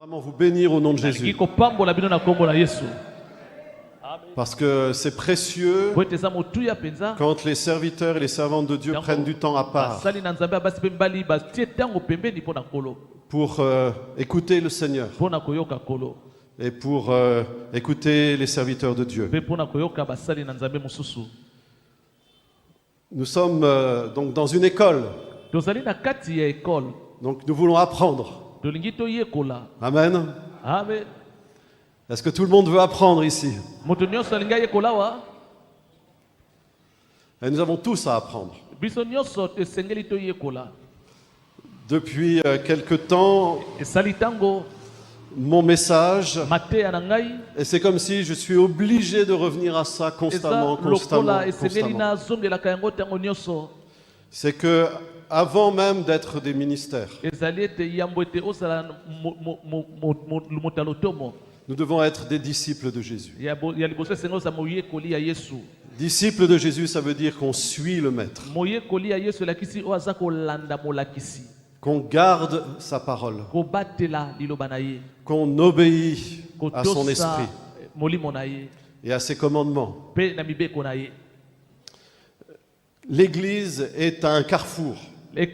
Vraiment vous bénir au nom de Jésus. Parce que c'est précieux quand les serviteurs et les servantes de Dieu prennent du temps à part pour écouter le Seigneur et pour écouter les serviteurs de Dieu. Nous sommes donc dans une école. Donc nous voulons apprendre. Amen. Amen. Est-ce que tout le monde veut apprendre ici? Et nous avons tous à apprendre. Depuis quelque temps, mon message, et c'est comme si je suis obligé de revenir à ça constamment. C'est que avant même d'être des ministères, nous devons être des disciples de Jésus. Disciples de Jésus, ça veut dire qu'on suit le Maître, qu'on garde sa parole, qu'on obéit à son esprit et à ses commandements. L'Église est un carrefour. Il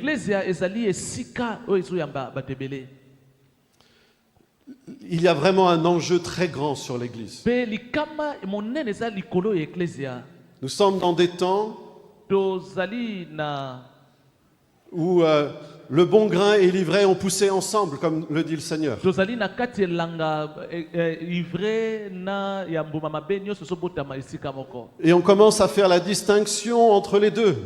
y a vraiment un enjeu très grand sur l'Église. Nous sommes dans des temps où le bon grain et l'ivraie ont poussé ensemble, comme le dit le Seigneur. Et on commence à faire la distinction entre les deux.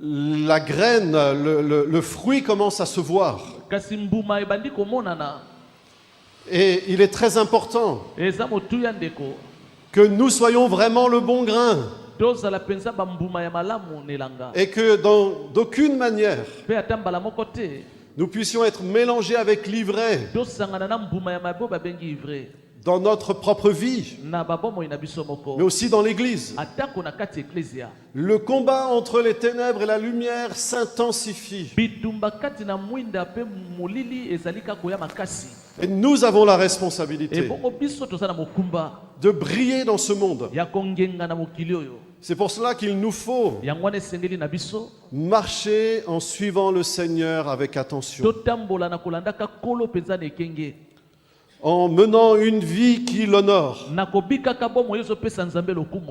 La graine, le fruit commence à se voir. Et il est très important que nous soyons vraiment le bon grain. Et que d'aucune manière nous puissions être mélangés avec l'ivraie dans notre propre vie, mais aussi dans l'Église. Le combat entre les ténèbres et la lumière s'intensifie. Et nous avons la responsabilité de briller dans ce monde. C'est pour cela qu'il nous faut marcher en suivant le Seigneur avec attention, en menant une vie qui l'honore,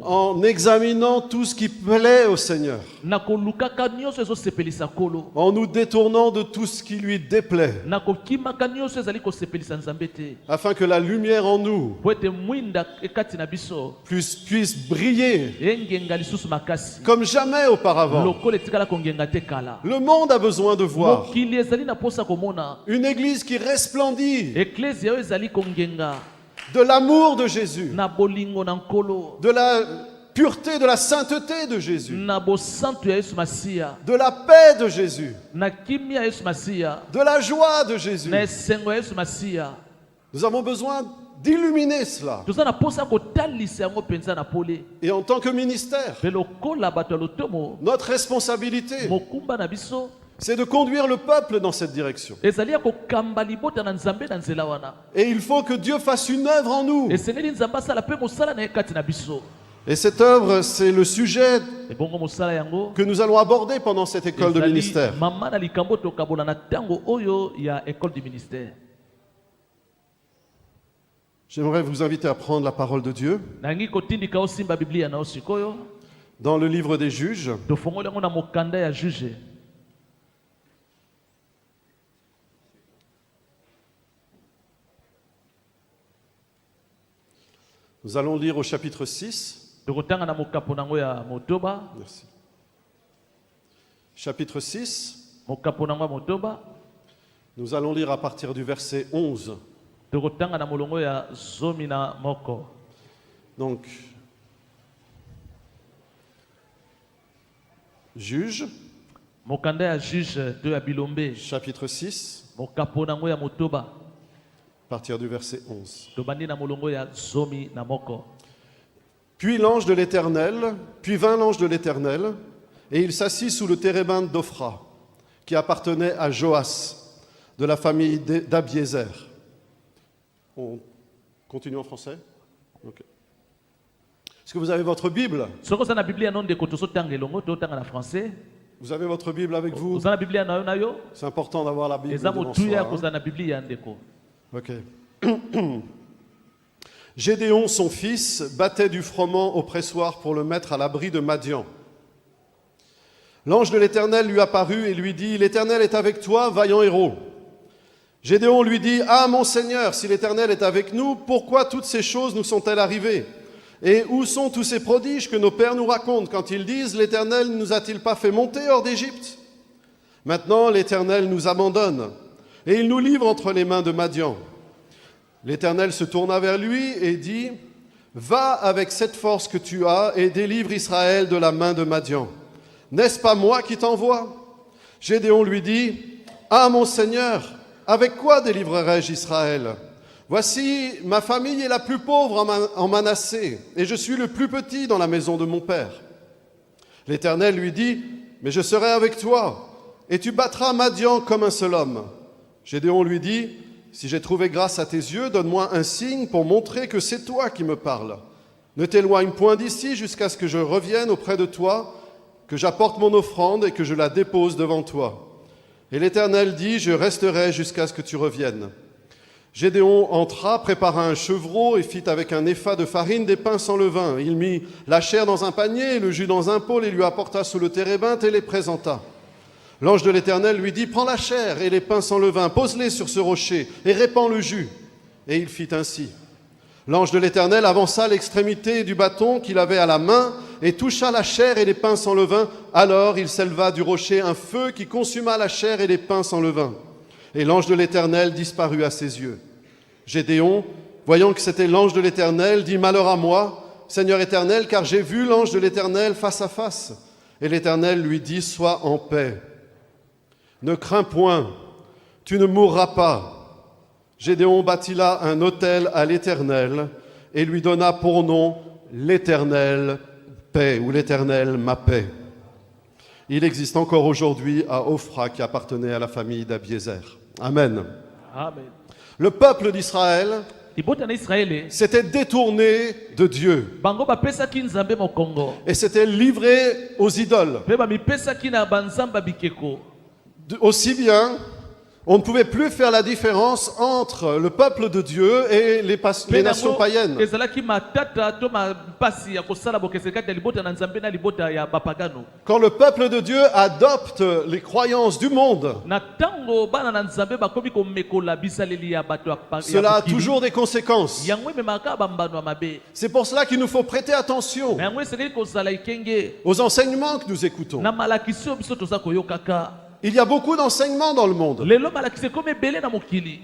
en examinant tout ce qui plaît au Seigneur, en nous détournant de tout ce qui lui déplaît, afin que la lumière en nous puisse briller comme jamais auparavant. Le monde a besoin de voir une église qui resplendit de l'amour de Jésus, de la pureté, de la sainteté de Jésus, de la paix de Jésus, de la joie de Jésus. Nous avons besoin d'illuminer cela. Et en tant que ministère, notre responsabilité, c'est de conduire le peuple dans cette direction. Et il faut que Dieu fasse une œuvre en nous. Et cette œuvre, c'est le sujet que nous allons aborder pendant cette école de ministère. J'aimerais vous inviter à prendre la parole de Dieu dans le livre des Juges. Nous allons lire au chapitre 6. Merci. Chapitre 6. Nous allons lire à partir du verset 11. Donc, Juge, chapitre 6, à partir du verset 11. Puis l'ange de l'Éternel, puis vint l'ange de l'Éternel, et il s'assit sous le térébinthe d'Ophra. qui appartenait à Joas, de la famille d'Abiézer. On continue en français? Okay. Est-ce que vous avez votre Bible? Vous avez votre Bible avec vous? C'est important d'avoir la Bible devant soi. Ok. Gédéon, son fils, battait du froment au pressoir pour le mettre à l'abri de Madian. L'ange de l'Éternel lui apparut et lui dit: l'Éternel est avec toi, vaillant héros. Gédéon lui dit: ah mon Seigneur, si l'Éternel est avec nous, pourquoi toutes ces choses nous sont-elles arrivées? Et où sont tous ces prodiges que nos pères nous racontent quand ils disent: l'Éternel ne nous a-t-il pas fait monter hors d'Égypte? Maintenant l'Éternel nous abandonne et il nous livre entre les mains de Madian. L'Éternel se tourna vers lui et dit: va avec cette force que tu as et délivre Israël de la main de Madian. N'est-ce pas moi qui t'envoie? Gédéon lui dit: ah mon Seigneur, avec quoi délivrerai-je Israël? Voici, ma famille est la plus pauvre en Manassé, et je suis le plus petit dans la maison de mon père. L'Éternel lui dit: mais je serai avec toi, et tu battras Madian comme un seul homme. Gédéon lui dit: si j'ai trouvé grâce à tes yeux, donne-moi un signe pour montrer que c'est toi qui me parles. Ne t'éloigne point d'ici jusqu'à ce que je revienne auprès de toi, que j'apporte mon offrande et que je la dépose devant toi. Et l'Éternel dit: je resterai jusqu'à ce que tu reviennes. Gédéon entra, prépara un chevreau et fit avec un épha de farine des pains sans levain. Il mit la chair dans un panier et le jus dans un pôle et lui apporta sous le térébinthe et les présenta. L'ange de l'Éternel lui dit: prends la chair et les pains sans levain, pose-les sur ce rocher et répands le jus. Et il fit ainsi. L'ange de l'Éternel avança l'extrémité du bâton qu'il avait à la main et toucha la chair et les pains sans levain. Alors il s'éleva du rocher un feu qui consuma la chair et les pains sans levain. Et l'ange de l'Éternel disparut à ses yeux. Gédéon, voyant que c'était l'ange de l'Éternel, dit: malheur à moi, Seigneur Éternel, car j'ai vu l'ange de l'Éternel face à face. Et l'Éternel lui dit: sois en paix. Ne crains point, tu ne mourras pas. Gédéon bâtit là un autel à l'Éternel et lui donna pour nom l'Éternel paix, ou l'Éternel ma paix. Il existe encore aujourd'hui à Ophra qui appartenait à la famille d'Abiézer. Amen. Amen. Le peuple d'Israël s'était détourné de Dieu et s'était livré aux idoles. Aussi bien, on ne pouvait plus faire la différence entre le peuple de Dieu et les nations païennes. Quand le peuple de Dieu adopte les croyances du monde, cela a toujours des conséquences. C'est pour cela qu'il nous faut prêter attention aux enseignements que nous écoutons. Il y a beaucoup d'enseignements dans le monde.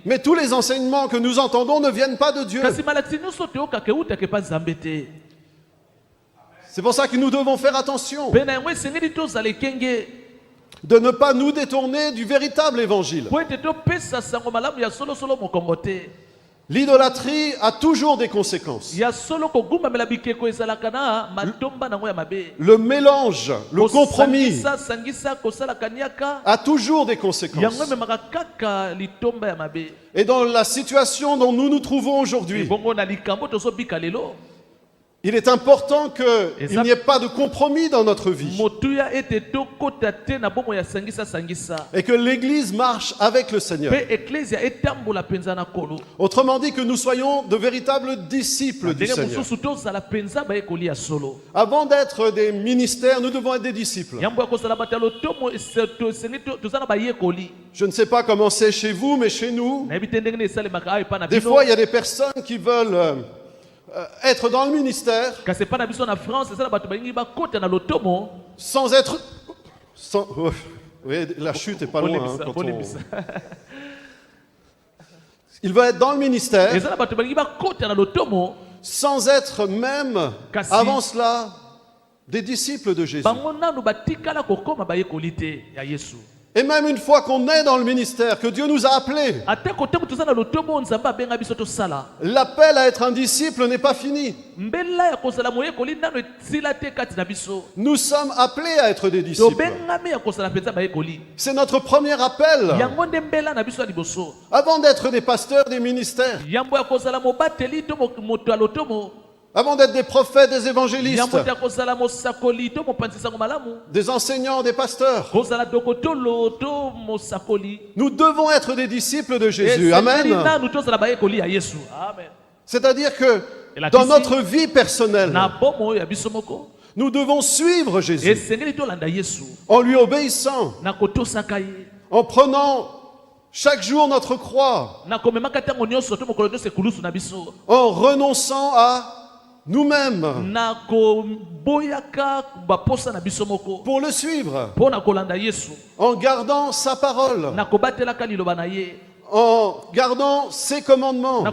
Mais tous les enseignements que nous entendons ne viennent pas de Dieu. C'est pour ça que nous devons faire attention de ne pas nous détourner du véritable évangile. L'idolâtrie a toujours des conséquences. Le mélange, le compromis a toujours des conséquences. Et dans la situation dont nous nous trouvons aujourd'hui, il est important qu'il n'y ait pas de compromis dans notre vie et que l'Église marche avec le Seigneur. Autrement dit, que nous soyons de véritables disciples du Seigneur. Avant d'être des ministères, nous devons être des disciples. Je ne sais pas comment c'est chez vous, mais chez nous, des fois il y a des personnes qui veulent être dans le ministère sans être oui, la chute est pas loin quand il va être dans le ministère sans être même avant cela des disciples de Jésus. Et même une fois qu'on est dans le ministère, que Dieu nous a appelés, l'appel à être un disciple n'est pas fini. Nous sommes appelés à être des disciples. C'est notre premier appel. Avant d'être des pasteurs des ministères, avant d'être des prophètes, des évangélistes, des enseignants, des pasteurs, nous devons être des disciples de Jésus. Amen. C'est-à-dire que dans notre vie personnelle, nous devons suivre Jésus en lui obéissant, en prenant chaque jour notre croix, en renonçant à nous-mêmes pour le suivre, en gardant sa parole, en gardant ses commandements.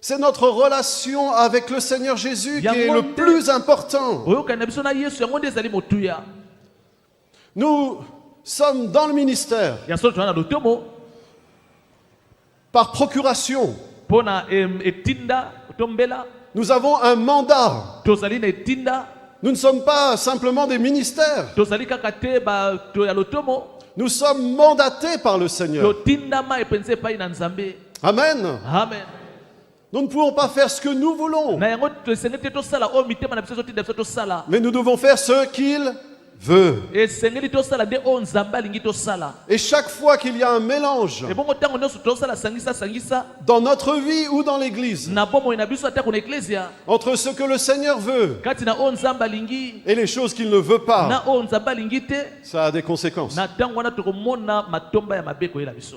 C'est notre relation avec le Seigneur Jésus qui est le plus important. Nous sommes dans le ministère par procuration. Nous avons un mandat. Nous ne sommes pas simplement des ministères. Nous sommes mandatés par le Seigneur. Amen. Nous ne pouvons pas faire ce que nous voulons. Mais nous devons faire ce qu'il veut. Et chaque fois qu'il y a un mélange dans notre vie ou dans l'église entre ce que le Seigneur veut et les choses qu'il ne veut pas, ça a des conséquences.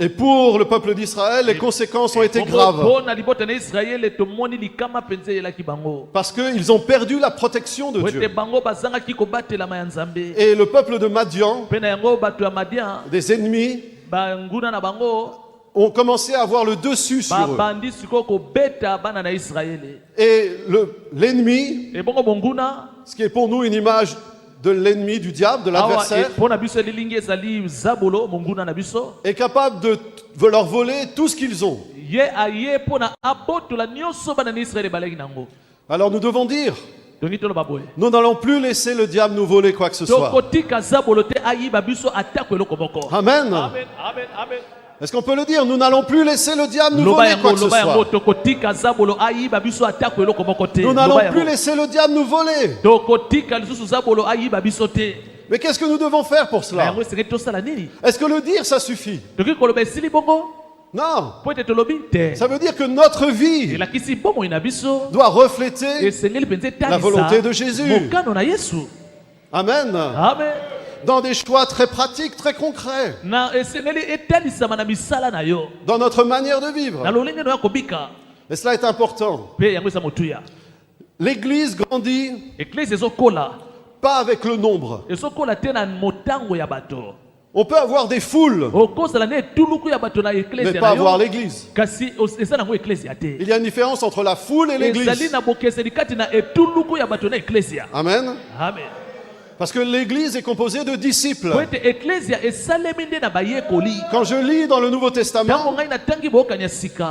Et pour le peuple d'Israël, les conséquences ont été graves. Parce qu'ils ont perdu la protection de Dieu. Et le peuple de Madian, des ennemis, ont commencé à avoir le dessus sur eux. Et l'ennemi, ce qui est pour nous une image de l'ennemi, du diable, de l'adversaire, est capable de leur voler tout ce qu'ils ont. Alors nous devons dire, nous n'allons plus laisser le diable nous voler quoi que ce soit. Amen. Est-ce qu'on peut le dire? Nous n'allons plus laisser le diable nous voler quoi que ce soit. Nous n'allons plus laisser le diable nous voler. Mais qu'est-ce que nous devons faire pour cela? Est-ce que le dire ça suffit? Non. Ça veut dire que notre vie doit refléter la volonté de Jésus. Amen. Dans des choix très pratiques, très concrets. Dans notre manière de vivre. Et cela est important. L'Église grandit pas avec le nombre. On peut avoir des foules, mais pas avoir l'église. Il y a une différence entre la foule et l'église. Amen. Parce que l'église est composée de disciples. Quand je lis dans le Nouveau Testament,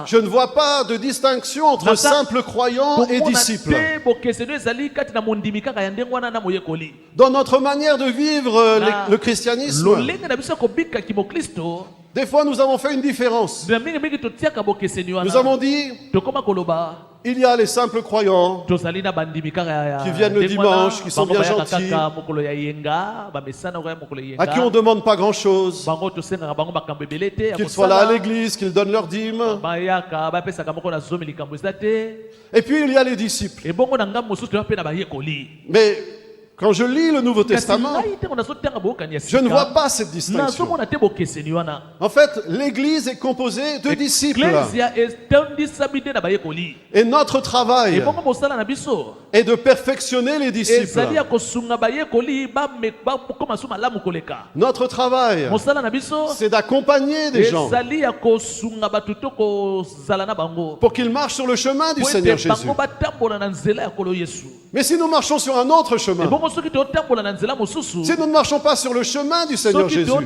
je ne vois pas de distinction entre simples croyants et disciples. Dans notre manière de vivre le christianisme, des fois nous avons fait une différence. Nous avons dit, il y a les simples croyants qui viennent le dimanche, qui sont bien gentils, à qui on ne demande pas grand chose, qu'ils soient là à l'église, qu'ils donnent leur dîme. Et puis il y a les disciples. Mais quand je lis le Nouveau Testament, je ne vois pas cette distinction. En fait, l'Église est composée de disciples. Et notre travail et de perfectionner les disciples. Notre travail, c'est d'accompagner des gens pour qu'ils marchent sur le chemin du Seigneur Jésus. Mais si nous marchons sur un autre chemin, si nous ne marchons pas sur le chemin du Seigneur Jésus, où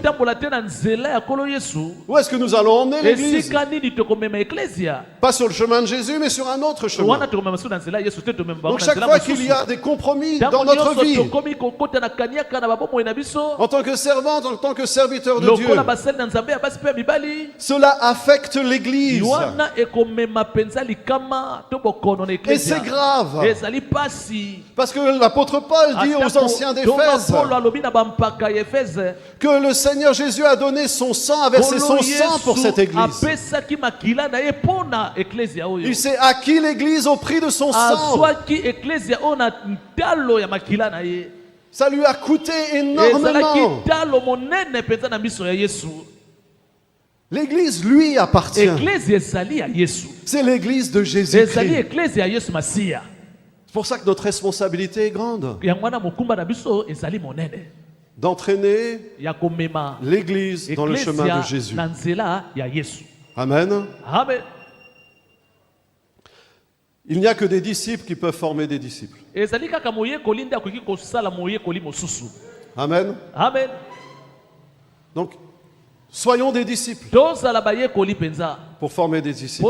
est-ce que nous allons emmener l'Église? Pas sur le chemin de Jésus, mais sur un autre chemin. Donc chaque fois qu'il y a des compromis dans notre vie, en tant que servante, en tant que serviteur de Dieu, cela affecte l'Église. Et c'est grave. Parce que l'apôtre Paul dit aux anciens d'Éphèse que le Seigneur Jésus a donné son sang, a versé son sang pour cette Église. Il s'est acquis l'Église au prix de son sang. Ça lui a coûté énormément. L'Église lui appartient. C'est l'Église de Jésus-Christ. C'est pour ça que notre responsabilité est grande. D'entraîner l'Église dans le chemin de Jésus. Amen. Il n'y a que des disciples qui peuvent former des disciples. Amen. Donc, soyons des disciples pour former des disciples.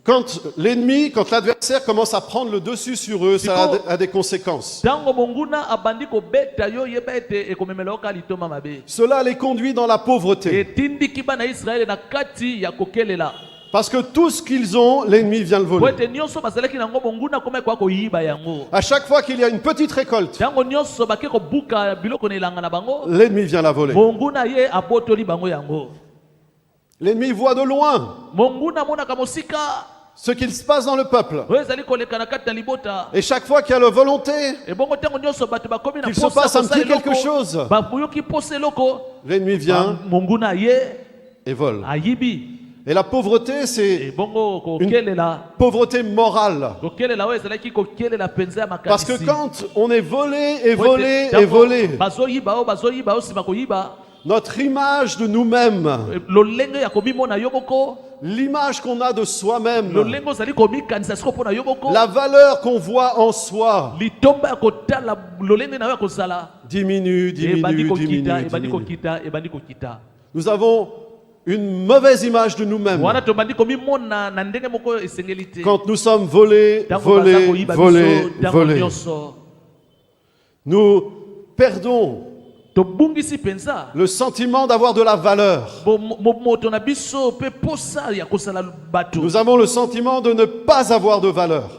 Quand l'ennemi, quand l'adversaire commence à prendre le dessus sur eux, ça a des conséquences. Cela les conduit dans la pauvreté. Parce que tout ce qu'ils ont, l'ennemi vient le voler. À chaque fois qu'il y a une petite récolte, l'ennemi vient la voler. L'ennemi voit de loin ce qu'il se passe dans le peuple. Et chaque fois qu'il y a la volonté qu'il se passe un petit quelque chose, l'ennemi vient et vole. Et la pauvreté, c'est une pauvreté morale. Parce que quand on est volé et volé et volé, notre image de nous-mêmes, l'image qu'on a de soi-même, la valeur qu'on voit en soi, diminue. Nous avons une mauvaise image de nous-mêmes quand nous sommes volés. Nous perdons le sentiment d'avoir de la valeur. Nous avons le sentiment de ne pas avoir de valeur.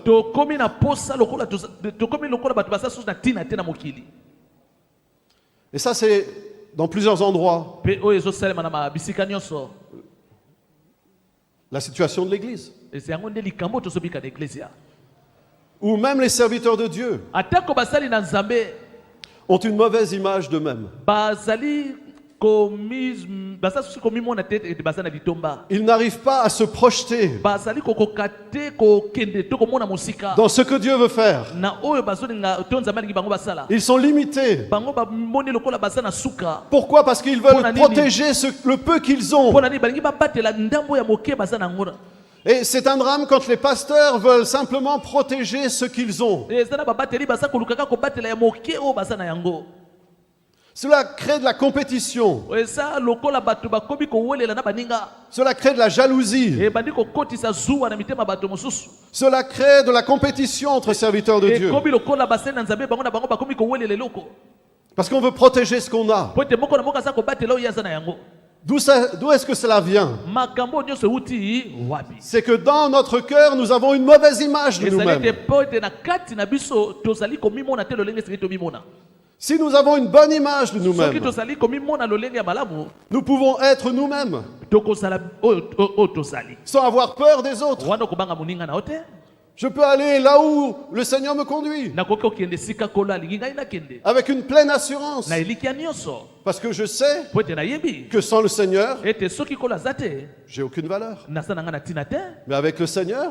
Et ça, c'est dans plusieurs endroits. La situation de l'Église. Ou même les serviteurs de Dieu ont une mauvaise image d'eux-mêmes. Ils n'arrivent pas à se projeter dans ce que Dieu veut faire. Ils sont limités. Pourquoi? Parce qu'ils veulent protéger le peu qu'ils ont. Et c'est un drame quand les pasteurs veulent simplement protéger ce qu'ils ont. Cela crée de la compétition. Cela crée de la jalousie. Cela crée de la compétition entre serviteurs de Dieu. Parce qu'on veut protéger ce qu'on a. D'où est-ce que cela vient? C'est que dans notre cœur, nous avons une mauvaise image de nous-mêmes. Si nous avons une bonne image de nous-mêmes, nous pouvons être nous-mêmes sans avoir peur des autres. Je peux aller là où le Seigneur me conduit avec une pleine assurance, parce que je sais que sans le Seigneur, j'ai aucune valeur. Mais avec le Seigneur,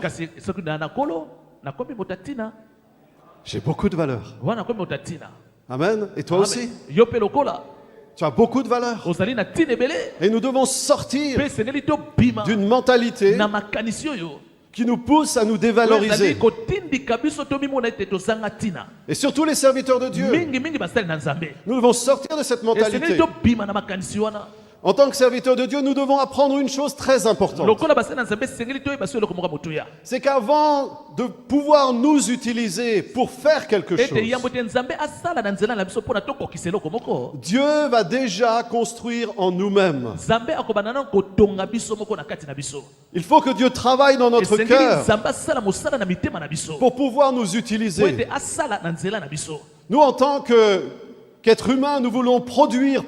J'ai beaucoup de valeur. Amen. Et toi aussi? Tu as beaucoup de valeur. Et nous devons sortir d'une mentalité qui nous pousse à nous dévaloriser. Et surtout les serviteurs de Dieu. Nous devons sortir de cette mentalité. En tant que serviteurs de Dieu, nous devons apprendre une chose très importante. C'est qu'avant de pouvoir nous utiliser pour faire quelque chose, Dieu va déjà construire en nous-mêmes. Il faut que Dieu travaille dans notre cœur pour pouvoir nous utiliser. Nous, en tant qu'être humain, nous voulons produire.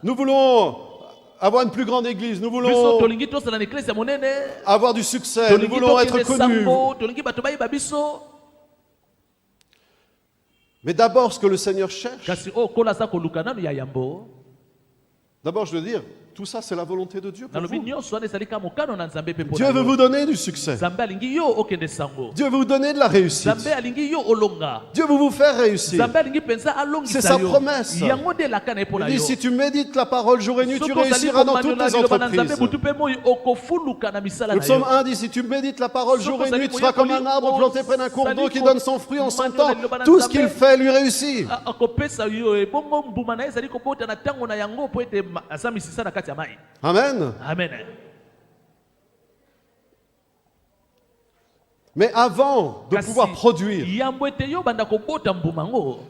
Nous voulons avoir une plus grande église, nous voulons avoir du succès, nous voulons être connus. Mais d'abord, ce que le Seigneur cherche, d'abord je veux dire, tout ça c'est la volonté de Dieu pour vous. Dieu veut vous donner du succès. Dieu veut vous donner de la réussite. Dieu veut vous faire réussir. C'est sa promesse. Il dit, si tu médites la parole jour et nuit, tu réussiras dans toutes tes entreprises. Le psaume 1 dit, si tu médites la parole jour et nuit, tu seras comme un arbre planté près d'un cours d'eau qui donne son fruit en son temps. Tout ce qu'il fait lui réussit. Amen. Amen. Mais avant de pouvoir produire,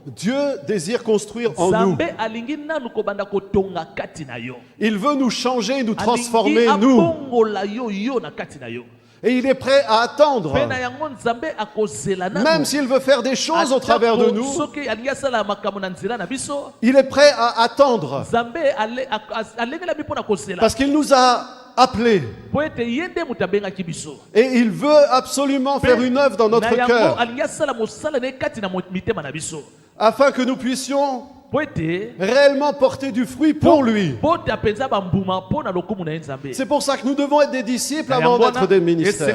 Dieu désire construire en nous. Il veut nous changer, nous transformer, nous. Et il est prêt à attendre. Même s'il veut faire des choses au travers de nous, il est prêt à attendre. Parce qu'il nous a appelés. Et il veut absolument faire une œuvre dans notre cœur. Afin que nous puissions réellement porter du fruit pour lui. C'est pour ça que nous devons être des disciples avant d'être des ministères.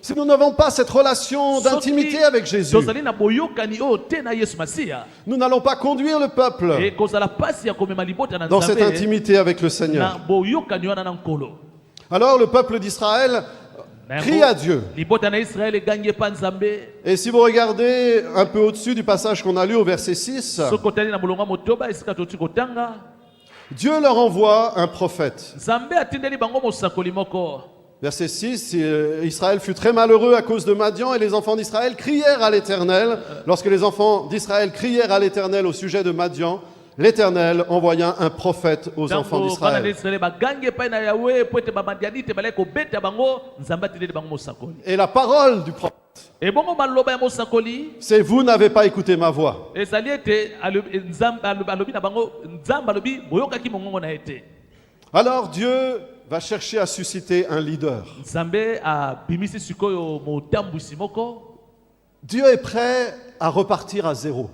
Si nous n'avons pas cette relation d'intimité avec Jésus, nous n'allons pas conduire le peuple dans cette intimité avec le Seigneur. Alors le peuple d'Israël crie à Dieu. Et si vous regardez un peu au-dessus du passage qu'on a lu au verset 6, Dieu leur envoie un prophète. Verset 6, Israël fut très malheureux à cause de Madian et les enfants d'Israël crièrent à l'Éternel. Lorsque les enfants d'Israël crièrent à l'Éternel au sujet de Madian, l'Éternel envoya un prophète aux enfants d'Israël. Et la parole du prophète, c'est: vous n'avez pas écouté ma voix. Alors Dieu va chercher à susciter un leader. Dieu est prêt à repartir à zéro.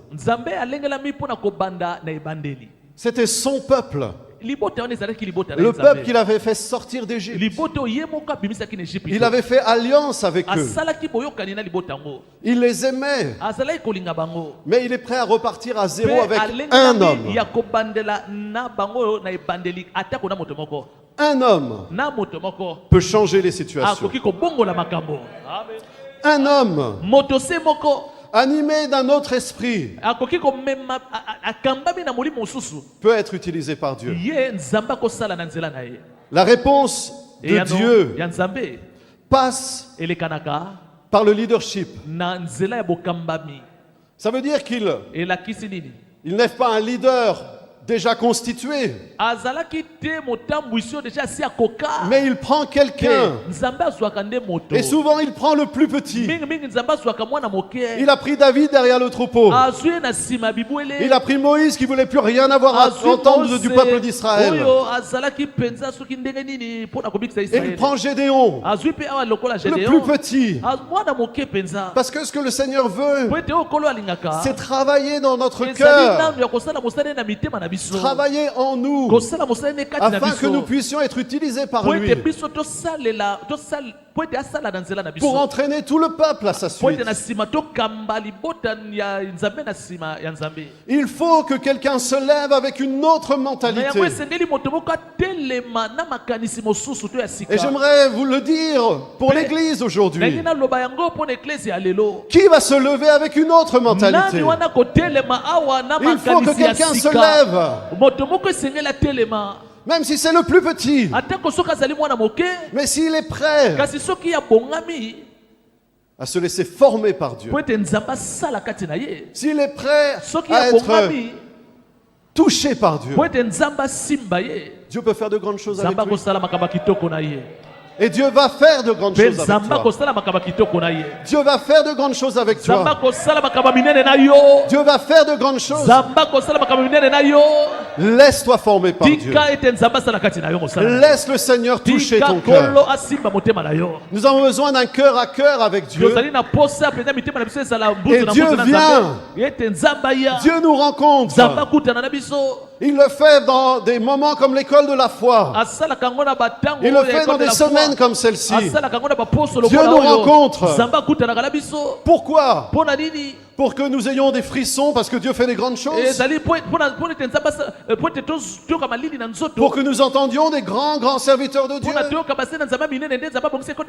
C'était son peuple. Le peuple qu'il avait fait sortir d'Égypte. Il avait fait alliance avec eux. Il les aimait. Mais il est prêt à repartir à zéro avec un homme. Un homme peut changer les situations. Un homme animé d'un autre esprit peut être utilisé par Dieu. La réponse de Dieu passe par le leadership. Ça veut dire qu'il n'est pas un leader déjà constitué, mais il prend quelqu'un, et souvent il prend le plus petit. Il a pris David derrière le troupeau. Il a pris Moïse qui voulait plus rien avoir à entendre du peuple d'Israël. Et il prend Gédéon, le plus petit. Parce que ce que le Seigneur veut, c'est travailler dans notre cœur travailler en nous afin que nous puissions être utilisés par lui pour entraîner tout le peuple à sa suite. Il faut que quelqu'un se lève avec une autre mentalité. Et j'aimerais vous le dire pour l'église aujourd'hui. Qui va se lever avec une autre mentalité? Il faut que quelqu'un se lève. Même si c'est le plus petit. Mais s'il est prêt à se laisser former par Dieu, s'il est prêt à être touché par Dieu, Dieu peut faire de grandes choses avec lui. Et Dieu va faire de grandes choses avec toi. Dieu va faire de grandes choses avec toi. Dieu va faire de grandes choses. Laisse-toi former par Dieu. Laisse le Seigneur toucher ton cœur. Nous avons besoin d'un cœur à cœur avec Dieu. Et Dieu vient. Dieu nous rencontre. Il le fait dans des moments comme l'école de la foi. Il le fait dans des semaines comme celle-ci. Dieu nous rencontre. Pourquoi? Pour que nous ayons des frissons parce que Dieu fait des grandes choses. Pour que nous entendions des grands serviteurs de Dieu.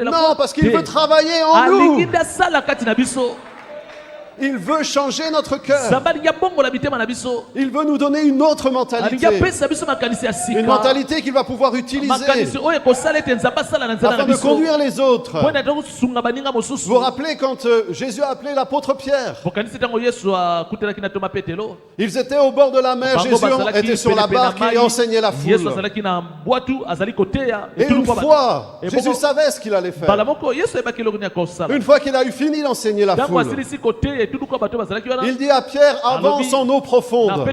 Non, parce qu'il veut travailler en nous. Il veut changer notre cœur. Il veut nous donner une autre mentalité. Une mentalité qu'il va pouvoir utiliser afin de conduire les autres. Vous vous rappelez quand Jésus a appelé l'apôtre Pierre? Ils étaient au bord de la mer. Jésus était sur la barque et enseignait la foule. Et une fois, Jésus savait ce qu'il allait faire. Une fois qu'il a eu fini d'enseigner la foule, il dit à Pierre, avance en eau profonde.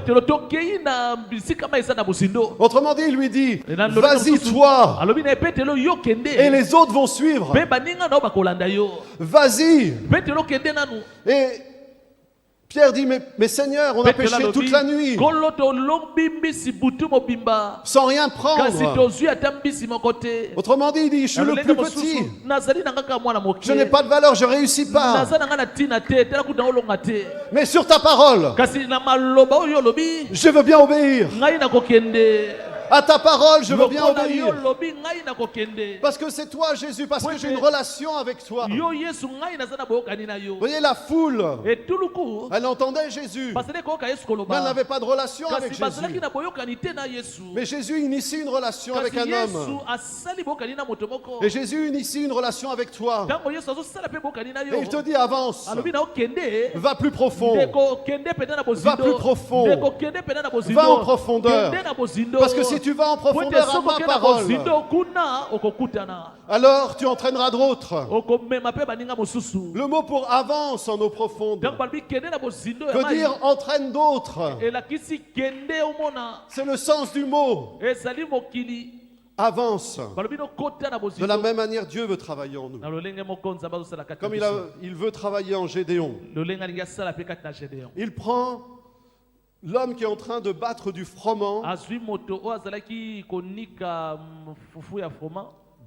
Autrement dit, il lui dit, vas-y toi, et les autres vont suivre. Vas-y. Et Pierre dit, mais Seigneur, on a péché toute la nuit sans rien prendre. Autrement dit, il dit, je suis le plus petit. Je n'ai pas de valeur, je ne réussis pas. Mais sur ta parole, je veux bien obéir. À ta parole, je veux bien obéir. Parce que c'est toi, Jésus, parce que j'ai une relation avec toi. Vous voyez, la foule, elle entendait Jésus, mais elle n'avait pas de relation avec Jésus. Mais Jésus initie une relation avec un homme. Et Jésus initie une relation avec toi. Et il te dit, avance. Va plus profond. Va plus profond. Va en profondeur. Parce que si tu vas en profondeur à ma parole, alors tu entraîneras d'autres. Le mot pour avance en eau profonde veut dire entraîne d'autres. C'est le sens du mot. Avance. De la même manière, Dieu veut travailler en nous. Comme il veut travailler en Gédéon. Il prend l'homme qui est en train de battre du froment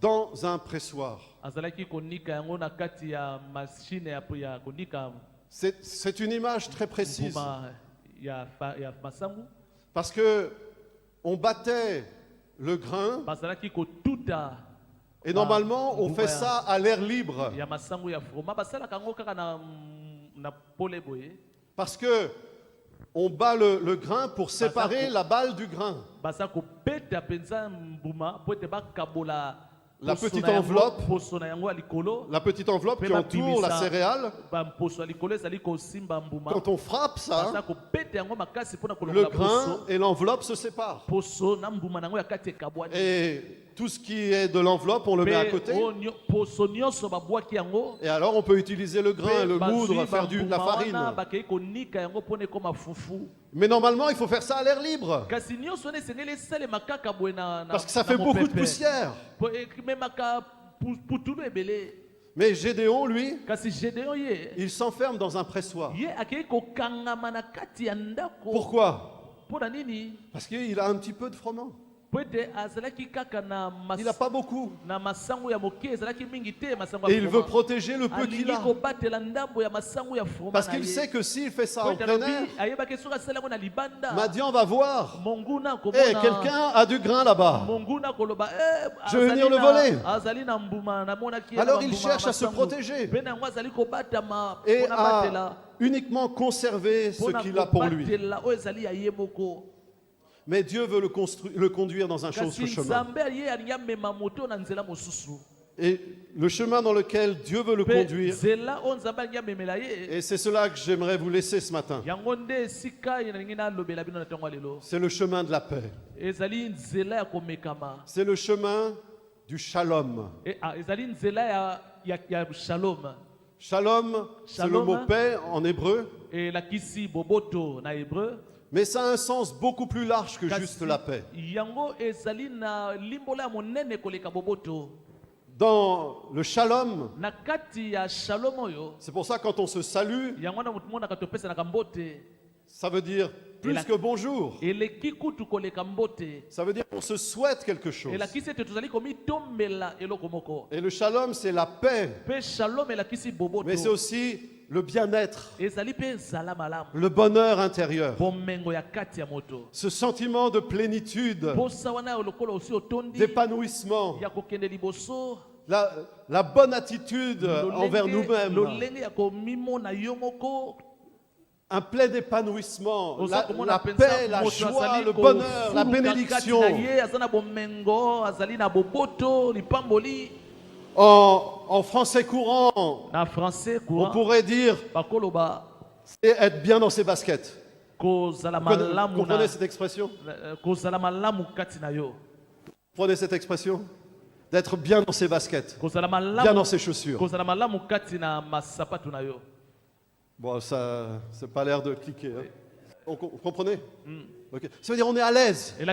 dans un pressoir. C'est une image très précise. Parce que on battait le grain et normalement on fait ça à l'air libre. Parce que on bat le grain pour séparer la balle du grain. La petite enveloppe qui entoure la céréale, quand on frappe ça, le grain et l'enveloppe se séparent. Et tout ce qui est de l'enveloppe, on le met à côté. Et alors on peut utiliser le grain et le moudre, faire de la farine. Mais normalement, il faut faire ça à l'air libre. Parce que ça fait beaucoup de poussière. Mais Gédéon, lui, il s'enferme dans un pressoir. Pourquoi? Parce qu'il a un petit peu de froment. Il n'a pas beaucoup. Et il veut protéger le peu qu'il a. Parce qu'il sait que s'il fait ça en plein air, Madian va voir. Eh, quelqu'un a du grain là-bas. Je vais venir le voler. Alors il cherche à se protéger et à uniquement conserver ce qu'il a pour lui. Mais Dieu veut le conduire dans un autre chemin. Et le chemin dans lequel Dieu veut le conduire, et c'est cela que j'aimerais vous laisser ce matin, c'est le chemin de la paix. C'est le chemin du shalom. Shalom, c'est le mot paix en hébreu. Mais ça a un sens beaucoup plus large que juste la paix. Dans le shalom, c'est pour ça quand on se salue, ça veut dire plus que bonjour. Ça veut dire qu'on se souhaite quelque chose. Et le shalom, c'est la paix. Mais c'est aussi le bien-être, le bonheur intérieur, ce sentiment de plénitude, d'épanouissement, la bonne attitude envers nous-mêmes, un plein épanouissement, la paix, la joie, le bonheur, la bénédiction. En français courant, on pourrait dire c'est être bien dans ses baskets. Vous comprenez cette expression? Prenez cette expression? D'être bien dans ses baskets, bien dans ses chaussures. Bon, ça n'a pas l'air de cliquer. Hein. Vous comprenez? Okay. Ça veut dire on est à l'aise. On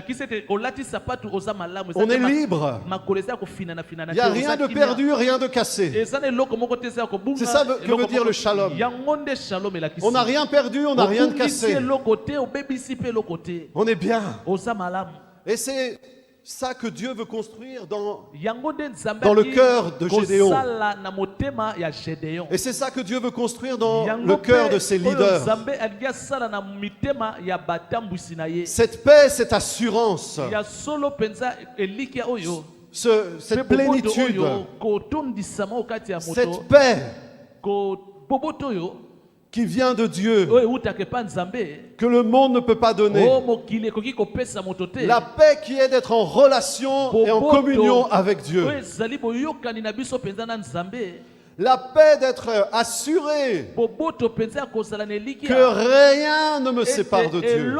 est libre. Il n'y a rien de perdu, rien de cassé. C'est ça que veut dire le shalom. On n'a rien perdu, on n'a rien de cassé. On est bien. Et c'est ça que Dieu veut construire dans le cœur de Gédéon. Et c'est ça que Dieu veut construire dans le cœur de ses leaders. Cette paix, cette assurance, cette plénitude, cette paix qui vient de Dieu, que le monde ne peut pas donner. La paix qui est d'être en relation et en communion avec Dieu. La paix d'être assuré que rien ne me sépare de Dieu.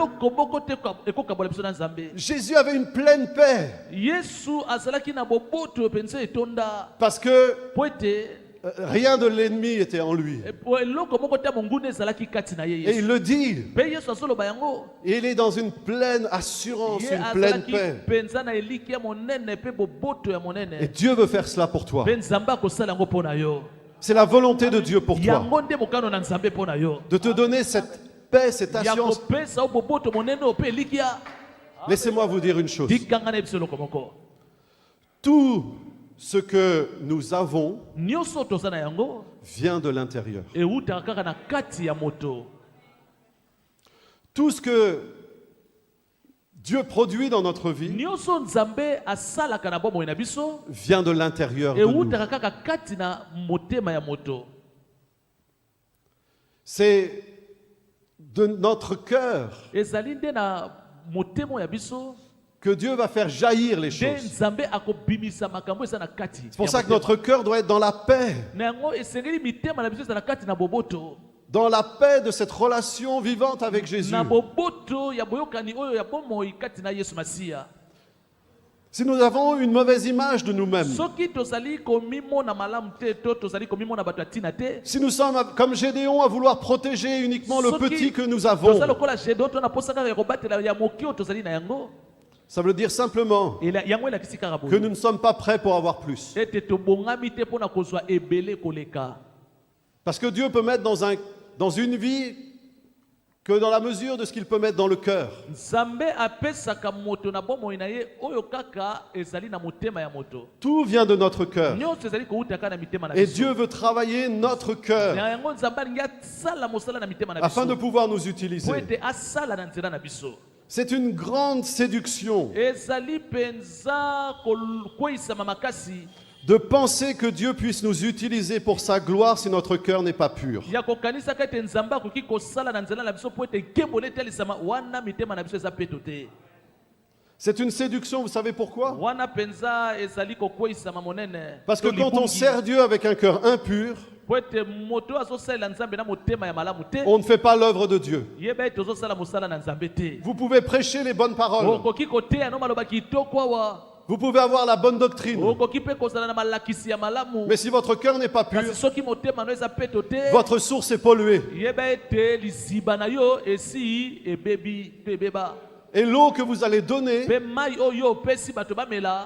Jésus avait une pleine paix. Parce que rien de l'ennemi était en lui. Et il le dit. Il est dans une pleine assurance, une pleine paix. Et Dieu veut faire cela pour toi. C'est la volonté de Dieu pour toi. De te donner cette paix, cette assurance. Laissez-moi vous dire une chose. Tout ce que nous avons vient de l'intérieur. Tout ce que Dieu produit dans notre vie vient de l'intérieur de nous. C'est de notre cœur que Dieu va faire jaillir les choses. C'est pour ça que notre cœur doit être dans la paix. Dans la paix de cette relation vivante avec Jésus. Si nous avons une mauvaise image de nous-mêmes, si nous sommes comme Gédéon à vouloir protéger uniquement le petit que nous avons, ça veut dire simplement que nous ne sommes pas prêts pour avoir plus. Parce que Dieu peut mettre dans une vie que dans la mesure de ce qu'il peut mettre dans le cœur. Tout vient de notre cœur. Et Dieu veut travailler notre cœur afin de pouvoir nous utiliser. C'est une grande séduction de penser que Dieu puisse nous utiliser pour sa gloire si notre cœur n'est pas pur. C'est une séduction, vous savez pourquoi? Parce que quand on sert Dieu avec un cœur impur, on ne fait pas l'œuvre de Dieu. Vous pouvez prêcher les bonnes paroles. Vous pouvez avoir la bonne doctrine. Mais si votre cœur n'est pas pur, votre source est polluée. Et l'eau que vous allez donner,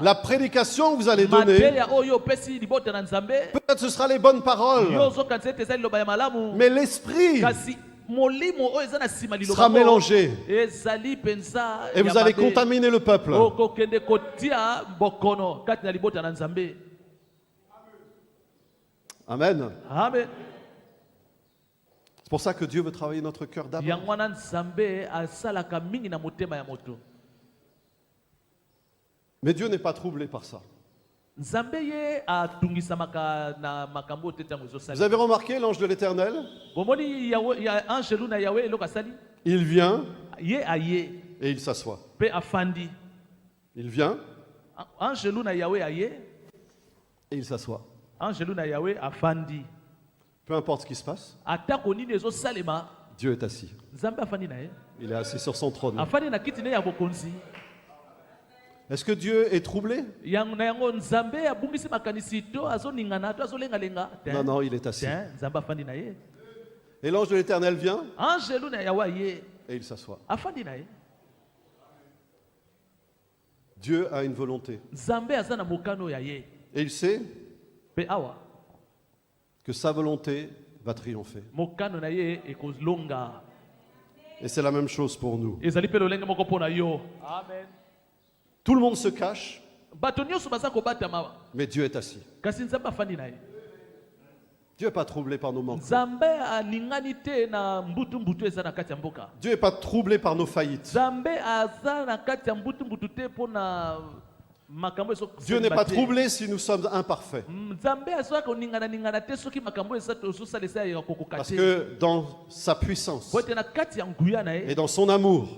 la prédication que vous allez donner, peut-être ce sera les bonnes paroles, mais l'esprit sera mélangé et vous allez contaminer le peuple. Amen. C'est pour ça que Dieu veut travailler notre cœur d'abord. Mais Dieu n'est pas troublé par ça. Vous avez remarqué l'ange de l'Éternel? Il vient et il s'assoit. Il vient et il s'assoit. Peu importe ce qui se passe, Dieu est assis. Il est assis sur son trône. Est-ce que Dieu est troublé? Non, non, il est assis. Et l'ange de l'Éternel vient et il s'assoit. Dieu a une volonté. Et il sait que sa volonté va triompher. Et c'est la même chose pour nous. Tout le monde se cache, mais Dieu est assis. Dieu n'est pas troublé par nos manques. Dieu n'est pas troublé par nos faillites. Dieu n'est pas troublé si nous sommes imparfaits. Parce que dans sa puissance et dans son amour,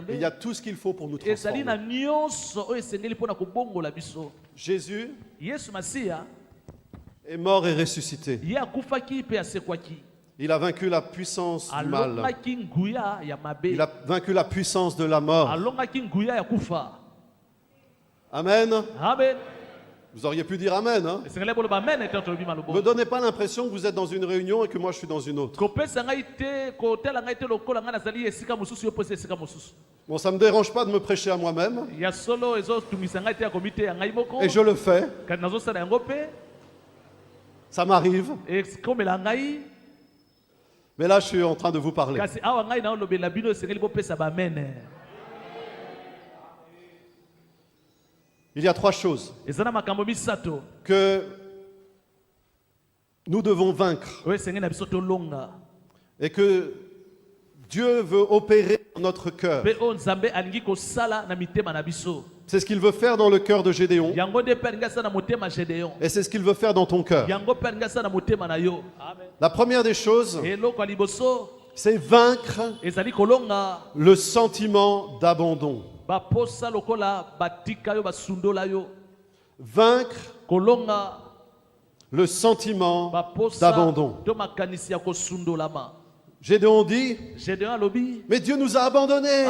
il y a tout ce qu'il faut pour nous transformer. Jésus est mort et ressuscité. Il a vaincu la puissance du mal. Il a vaincu la puissance de la mort. Amen. Amen. Vous auriez pu dire Amen. Hein? Ne me donnez pas l'impression que vous êtes dans une réunion et que moi je suis dans une autre. Bon, ça ne me dérange pas de me prêcher à moi-même. Et je le fais. Ça m'arrive. Mais là, je suis en train de vous parler. Il y a trois choses que nous devons vaincre et que Dieu veut opérer dans notre cœur. C'est ce qu'il veut faire dans le cœur de Gédéon et c'est ce qu'il veut faire dans ton cœur. La première des choses, c'est vaincre le sentiment d'abandon. Vaincre le sentiment d'abandon. Gédéon dit, mais Dieu nous a abandonnés.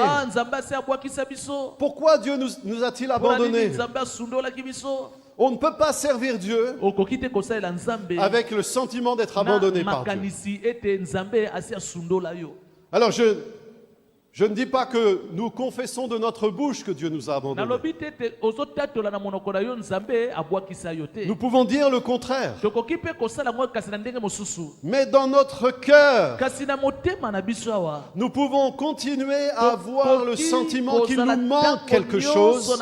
Pourquoi Dieu nous a-t-il abandonnés? On ne peut pas servir Dieu avec le sentiment d'être abandonné par Dieu. Alors Je ne dis pas que nous confessons de notre bouche que Dieu nous a abandonnés. Nous pouvons dire le contraire. Mais dans notre cœur, nous pouvons continuer à avoir le sentiment qu'il nous manque quelque chose.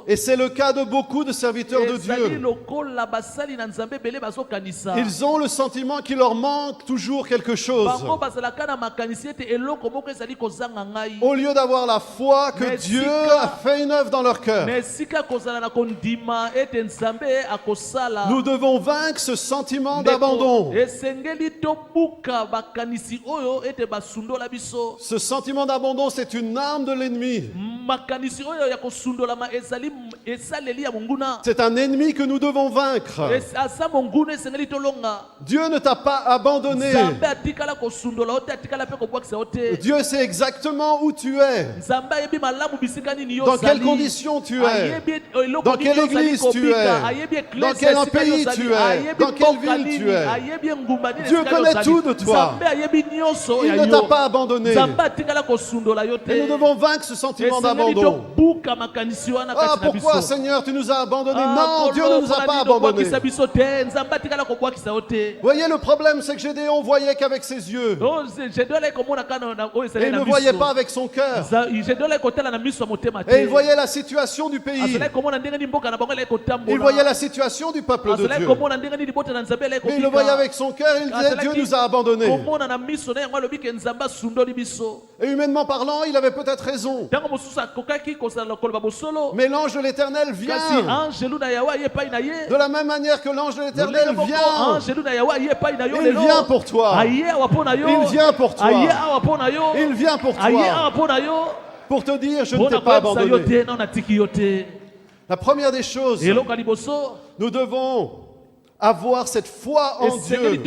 Et c'est le cas de beaucoup de serviteurs de Dieu. Ils ont le sentiment qu'il leur manque toujours quelque chose. Au lieu d'avoir la foi que Dieu a fait une œuvre dans leur cœur, nous devons vaincre ce sentiment d'abandon. Ce sentiment d'abandon, c'est une arme de l'ennemi. C'est un ennemi que nous devons vaincre. Dieu ne t'a pas abandonné. Dieu sait exactement où tu es, dans quelles conditions tu es, dans quelle église tu es, dans quel pays tu es, dans quelle ville tu es. Dieu connaît tout de toi. Il ne t'a pas abandonné. Et nous devons vaincre ce sentiment d'abandon. Ah, pourquoi Seigneur tu nous as abandonnés? Non, Dieu ne nous a pas abandonnés. Voyez, le problème c'est que Gédéon voyait qu'avec ses yeux. Et il ne voyait pas avec son cœur. Et il voyait la situation du pays. Il voyait la situation du peuple de Dieu. Mais il le voyait avec son cœur, il disait Dieu nous a abandonnés. Et humainement parlant, il avait peut-être raison. Mais l'ange de l'Éternel vient. De la même manière que l'ange de l'Éternel vient. Il vient pour toi. Il vient pour toi. Il vient pour toi. Pour te dire, je ne t'ai pas abandonné. La première des choses, nous devons avoir cette foi en Dieu.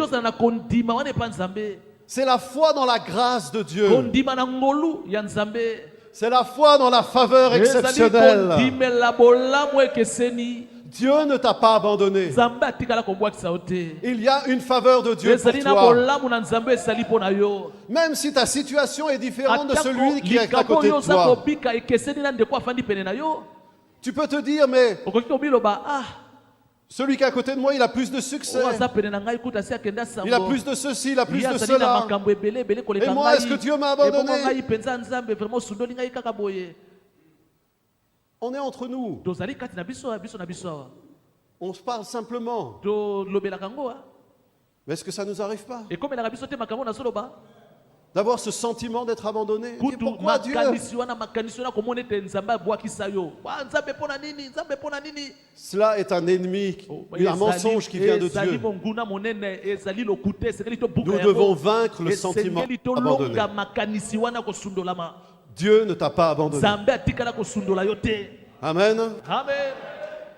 C'est la foi dans la grâce de Dieu. C'est la foi dans la faveur exceptionnelle. Dieu ne t'a pas abandonné. Il y a une faveur de Dieu pour toi. Même si ta situation est différente de celui qui est à côté de toi. Tu peux te dire, mais celui qui est à côté de moi, il a plus de succès. Il a plus de ceci, il a plus de cela. Et moi, est-ce que Dieu m'a abandonné? On est entre nous. On se parle simplement. Mais est-ce que ça ne nous arrive pas d'avoir ce sentiment d'être abandonné? Pourquoi Dieu? Cela est un ennemi, un mensonge qui vient de Dieu. Nous devons vaincre le sentiment d'abandonner. Dieu ne t'a pas abandonné. Amen.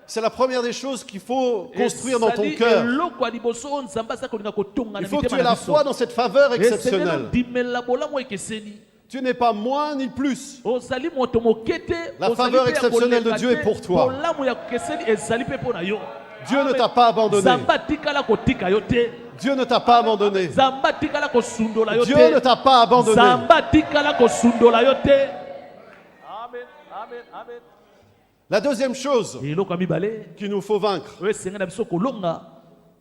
C'est la première des choses qu'il faut construire dans ton cœur. Il faut que tu aies la foi dans cette faveur exceptionnelle. Tu n'es pas moins ni plus. La faveur exceptionnelle de Dieu est pour toi. Dieu ne t'a pas abandonné. Dieu ne t'a pas abandonné. Dieu ne t'a pas abandonné. La deuxième chose qu'il nous faut vaincre,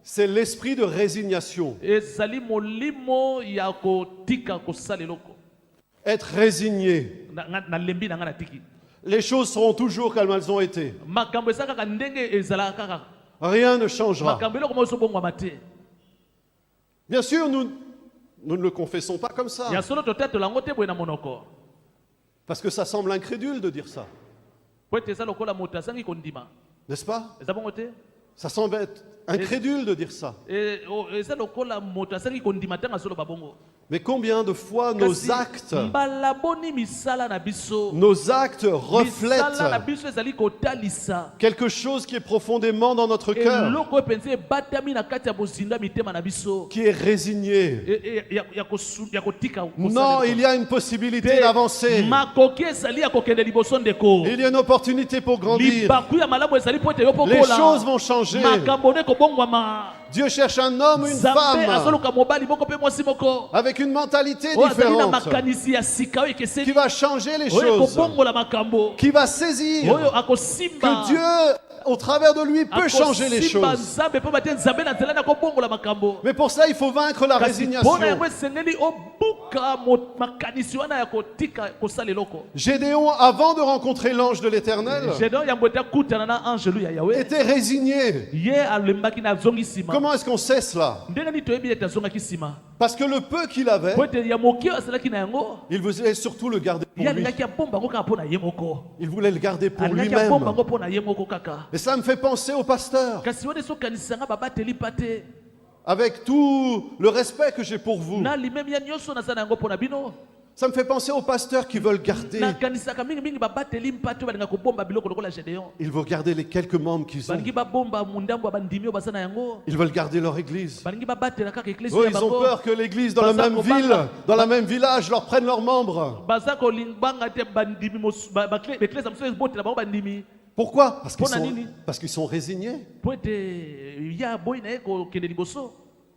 c'est l'esprit de résignation. Être résigné. Les choses seront toujours comme elles ont été. Rien ne changera. Bien sûr, nous ne le confessons pas comme ça. Parce que ça semble incrédule de dire ça. N'est-ce pas? Ça semble être incrédule de dire ça. Mais combien de fois nos actes reflètent quelque chose qui est profondément dans notre cœur, qui est résigné. Non, il y a une possibilité d'avancer. Il y a une opportunité pour grandir. Les choses vont changer. Dieu cherche un homme, une femme avec une mentalité différente, qui va changer les choses, qui va saisir que Dieu, au travers de lui, peut changer les choses. Mais pour ça, il faut vaincre la résignation. Gédéon, avant de rencontrer l'ange de l'Éternel, était résigné. Comment est-ce qu'on sait cela? Parce que le peu qu'il avait, il voulait surtout le garder pour lui. Il voulait le garder pour lui-même. Et ça me fait penser au pasteur. Avec tout le respect que j'ai pour vous, ça me fait penser aux pasteurs qui veulent garder. Ils veulent garder les quelques membres qu'ils ont. Ils veulent garder leur église. Oh, ils ont peur que l'église dans la même ville, dans la même village, leur prenne leurs membres. Pourquoi? Parce qu'ils sont résignés.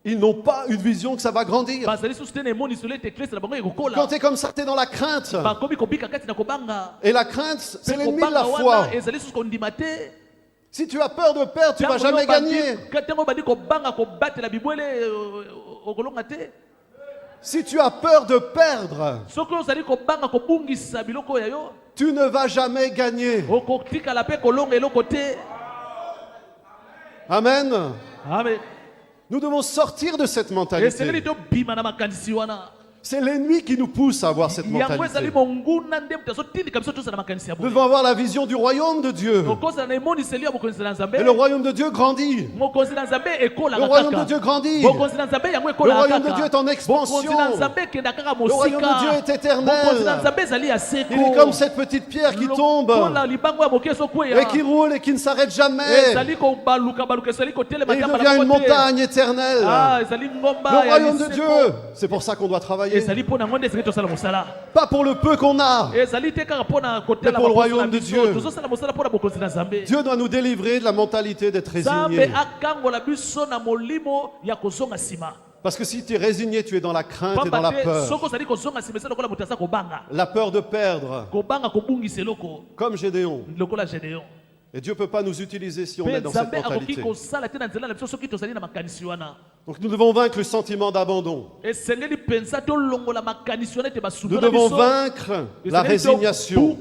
Ils n'ont pas une vision que ça va grandir. Quand tu es comme ça, tu es dans la crainte. Et la crainte, c'est l'ennemi de la foi. Si tu as peur de perdre, tu ne vas jamais gagner. Si tu as peur de perdre, tu ne vas jamais gagner. Amen. Amen. Nous devons sortir de cette mentalité. C'est l'ennemi qui nous pousse à avoir cette mentalité. Nous devons avoir la vision du royaume de Dieu. Et le royaume de Dieu grandit. Le royaume de Dieu grandit. Le royaume de Dieu est en expansion. Le royaume de Dieu est éternel. Il est comme cette petite pierre qui tombe et qui roule et qui ne s'arrête jamais. Et il devient une montagne éternelle. Le royaume de Dieu, c'est pour ça qu'on doit travailler. Pas pour le peu qu'on a, mais pour le royaume de Dieu. Dieu doit nous délivrer de la mentalité d'être résigné. Parce que si tu es résigné, tu es dans la crainte et dans la peur. La peur de perdre. Comme Gédéon. Et Dieu ne peut pas nous utiliser si on est dans cette mentalité. Donc nous devons vaincre le sentiment d'abandon. Nous devons vaincre la résignation.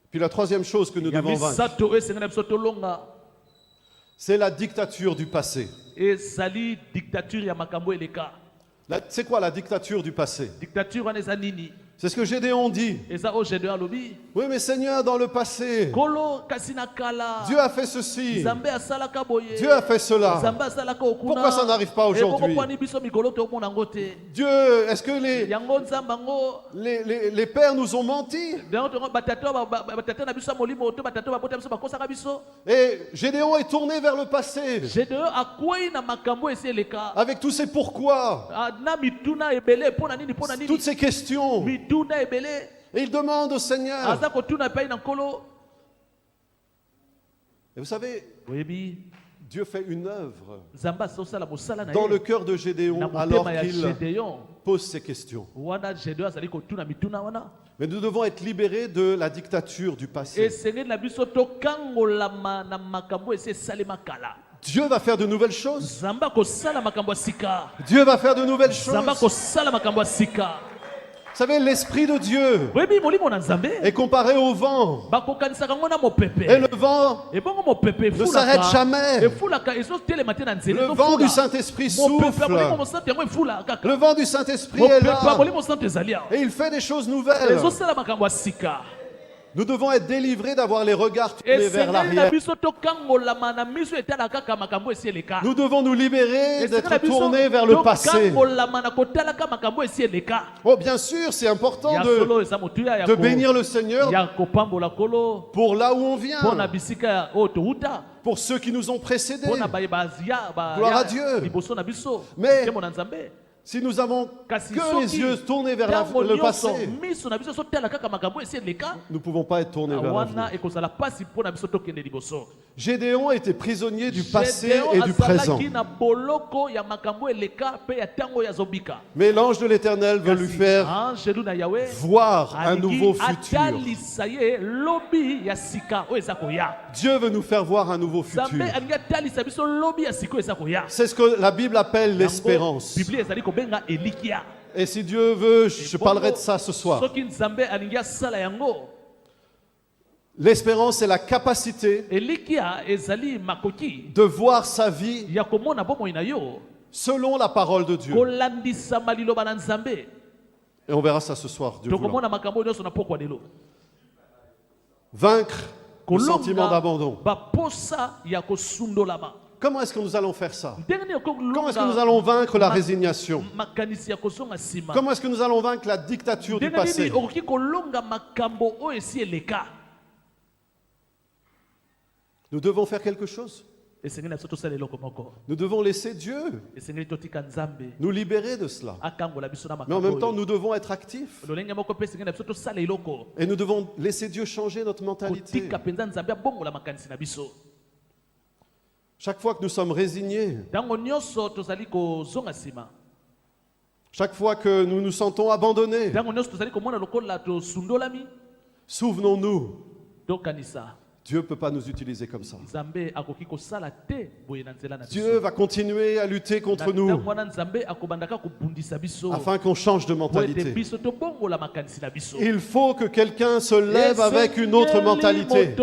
Puis la troisième chose que nous devons vaincre, c'est la dictature du passé. C'est quoi la dictature du passé? C'est ce que Gédéon dit. Oui, mais Seigneur, dans le passé, Dieu a fait ceci. Dieu a fait cela. Pourquoi ça n'arrive pas aujourd'hui? Dieu, est-ce que les pères nous ont menti? Et Gédéon est tourné vers le passé. Avec tous ces pourquoi. Toutes ces questions. Et il demande au Seigneur. Et vous savez, Dieu fait une œuvre dans le cœur de Gédéon alors qu'il pose ces questions. Mais nous devons être libérés de la dictature du passé. Dieu va faire de nouvelles choses. Dieu va faire de nouvelles choses. Vous savez, l'Esprit de Dieu est comparé au vent. Et le vent ne s'arrête jamais. Le vent du Saint-Esprit souffle. Le vent du Saint-Esprit est là. Et il fait des choses nouvelles. Nous devons être délivrés d'avoir les regards tournés vers l'arrière. Nous devons nous libérer d'être tournés vers le passé. Oh, bien sûr, c'est important de bénir le Seigneur pour là où on vient, pour ceux qui nous ont précédés. Gloire à Dieu. Mais Si nous avons que les yeux tournés vers le passé, nous ne pouvons pas être tournés vers l'avenir. Gédéon était prisonnier du passé et du présent. Mais l'ange de l'Éternel veut lui faire voir un nouveau futur. Dieu veut nous faire voir un nouveau futur. C'est ce que la Bible appelle l'espérance. Et si Dieu veut, je parlerai de ça ce soir. L'espérance, c'est la capacité de voir sa vie selon la parole de Dieu. Et on verra ça ce soir, Dieu voulant. Vaincre le sentiment d'abandon. Comment est-ce que nous allons faire ça? Comment est-ce que nous allons vaincre la résignation? Comment est-ce que nous allons vaincre la dictature du passé? Nous devons faire quelque chose. Nous devons laisser Dieu nous libérer de cela. Mais en même temps, nous devons être actifs. Et nous devons laisser Dieu changer notre mentalité. Chaque fois que nous sommes résignés, chaque fois que nous nous sentons abandonnés, souvenons-nous, Dieu ne peut pas nous utiliser comme ça. Dieu va continuer à lutter contre nous afin qu'on change de mentalité. Il faut que quelqu'un se lève avec une autre mentalité.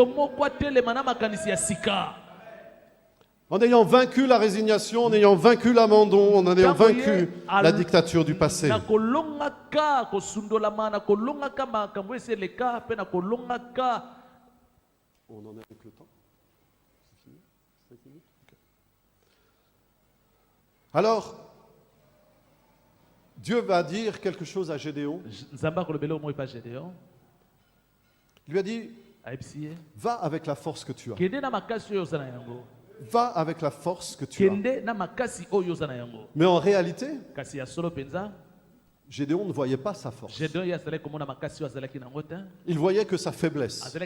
En ayant vaincu la résignation, en ayant vaincu l'abandon, en ayant vaincu la dictature du passé. On en est avec le temps? Alors, Dieu va dire quelque chose à Gédéon. Il lui a dit, va avec la force que tu as. Va avec la force que tu as. Mais en réalité, Gédéon ne voyait pas sa force. Il voyait que sa faiblesse.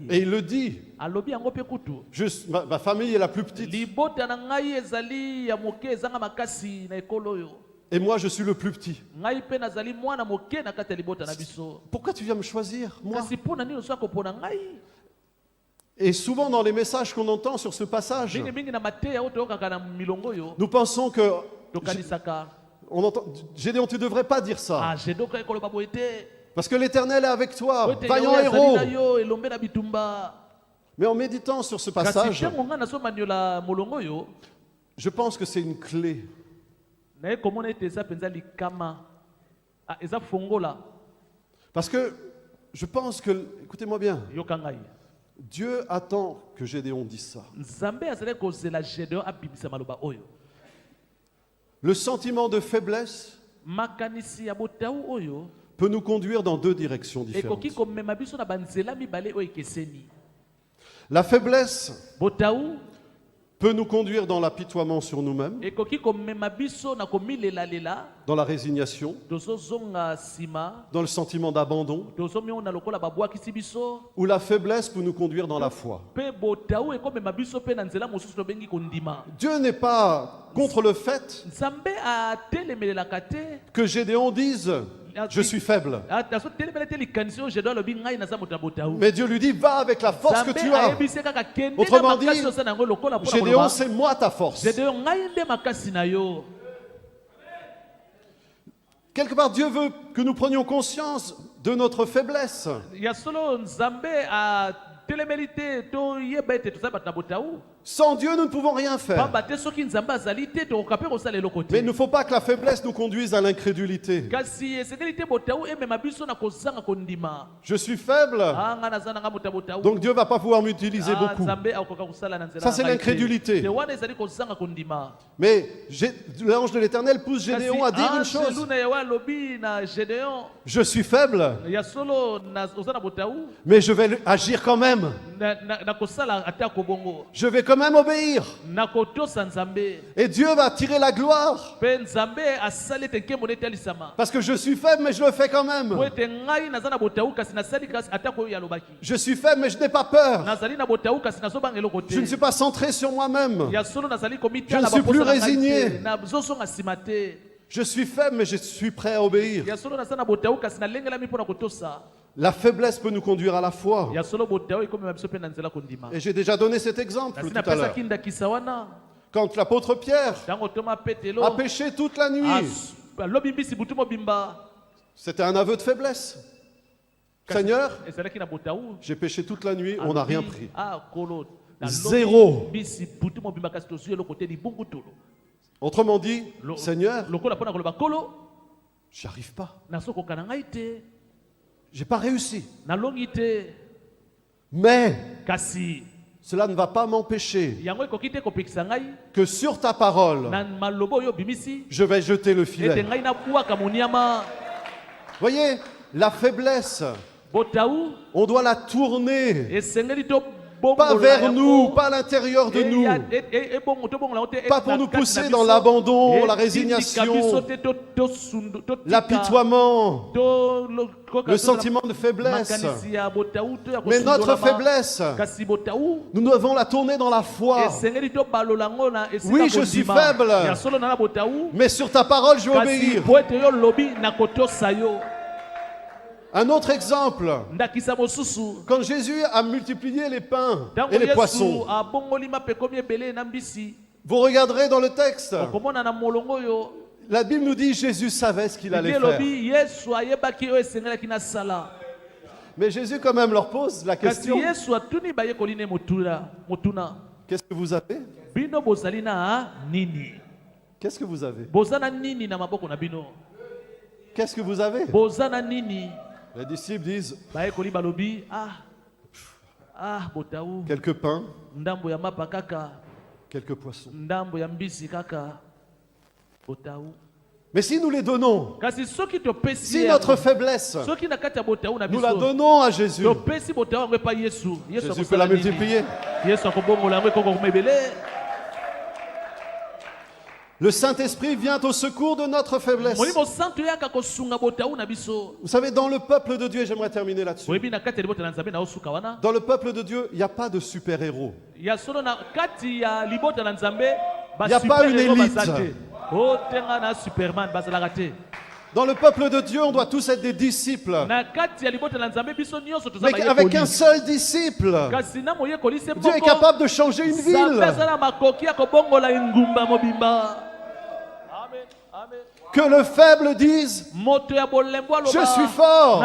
Et il le dit. Ma famille est la plus petite. Et moi, je suis le plus petit. Pourquoi tu viens me choisir, moi? Et souvent dans les messages qu'on entend sur ce passage, nous pensons que Gédéon, tu ne devrais pas dire ça. Parce que l'Éternel est avec toi, vaillant héros. Mais en méditant sur ce passage, je pense que c'est une clé. Parce que je pense que, écoutez-moi bien, Dieu attend que Gédéon dise ça. Le sentiment de faiblesse peut nous conduire dans deux directions différentes. La faiblesse peut nous conduire dans l'apitoiement sur nous-mêmes, dans la résignation, dans le sentiment d'abandon, ou la faiblesse peut nous conduire dans la foi. Dieu n'est pas contre le fait que Gédéon dise je suis faible. Mais Dieu lui dit, va avec la force que tu as. Autrement dit, Gédéon, c'est moi ta force. Quelque part, Dieu veut que nous prenions conscience de notre faiblesse. Sans Dieu, nous ne pouvons rien faire. Mais il ne faut pas que la faiblesse nous conduise à l'incrédulité. Je suis faible, donc Dieu ne va pas pouvoir m'utiliser beaucoup. Ça, c'est l'incrédulité. Mais l'ange de l'Éternel pousse Gédéon à dire une chose. Je suis faible, mais je vais agir quand même. Je vais quand quand même obéir. Et Dieu va tirer la gloire. Parce que je suis faible, mais je le fais quand même. Je suis faible, mais je n'ai pas peur. Je ne suis pas centré sur moi-même. Je ne suis plus résigné. Je suis faible, mais je suis prêt à obéir. La faiblesse peut nous conduire à la foi. Et j'ai déjà donné cet exemple tout à l'heure. Quand l'apôtre Pierre a péché toute la nuit, c'était un aveu de faiblesse. Seigneur, j'ai péché toute la nuit, on n'a rien pris. Zéro. Autrement dit, Seigneur, j'y arrive pas. J'ai pas réussi. Mais cela ne va pas m'empêcher que sur ta parole, je vais jeter le filet. Voyez, la faiblesse, on doit la tourner. Pas vers nous, pas à l'intérieur de nous. Pas pour nous pousser dans l'abandon, la résignation, l'apitoiement, le sentiment de faiblesse. Mais notre faiblesse, nous devons la tourner dans la foi. Oui, je suis faible, mais sur ta parole, je vais obéir. Un autre exemple, quand Jésus a multiplié les pains et les poissons, vous regarderez dans le texte, la Bible nous dit Jésus savait ce qu'il allait faire. Mais Jésus quand même leur pose la question, qu'est-ce que vous avez? Qu'est-ce que vous avez? Qu'est-ce que vous avez? Les disciples disent quelques pains, quelques poissons. Mais si nous les donnons, si notre faiblesse, nous la donnons à Jésus, Jésus peut la multiplier. Le Saint-Esprit vient au secours de notre faiblesse. Vous savez, dans le peuple de Dieu, j'aimerais terminer là-dessus. Dans le peuple de Dieu, il n'y a pas de super-héros. Il n'y a pas une élite. Dans le peuple de Dieu, on doit tous être des disciples. Mais avec un seul disciple, Dieu est capable de changer une ville. Que le faible dise, je suis fort.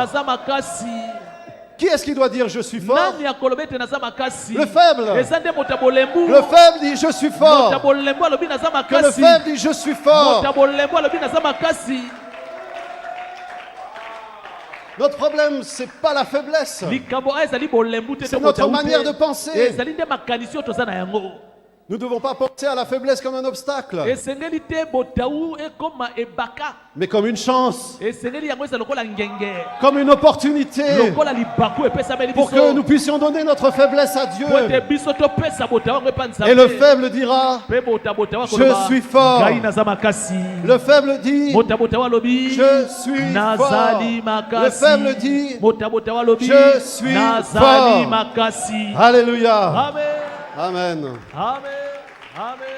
Qui est-ce qui doit dire je suis fort? Le faible. Le faible dit je suis fort. Que le faible dit je suis fort. Notre problème, ce n'est pas la faiblesse. C'est notre manière de penser. Nous ne devons pas penser à la faiblesse comme un obstacle, mais comme une chance, comme une opportunité pour que nous puissions donner notre faiblesse à Dieu. Et le faible dira, je suis fort. Le faible dit, je suis fort. Le faible dit, je suis fort. Alléluia. Amen. Amen. Amen. Amen.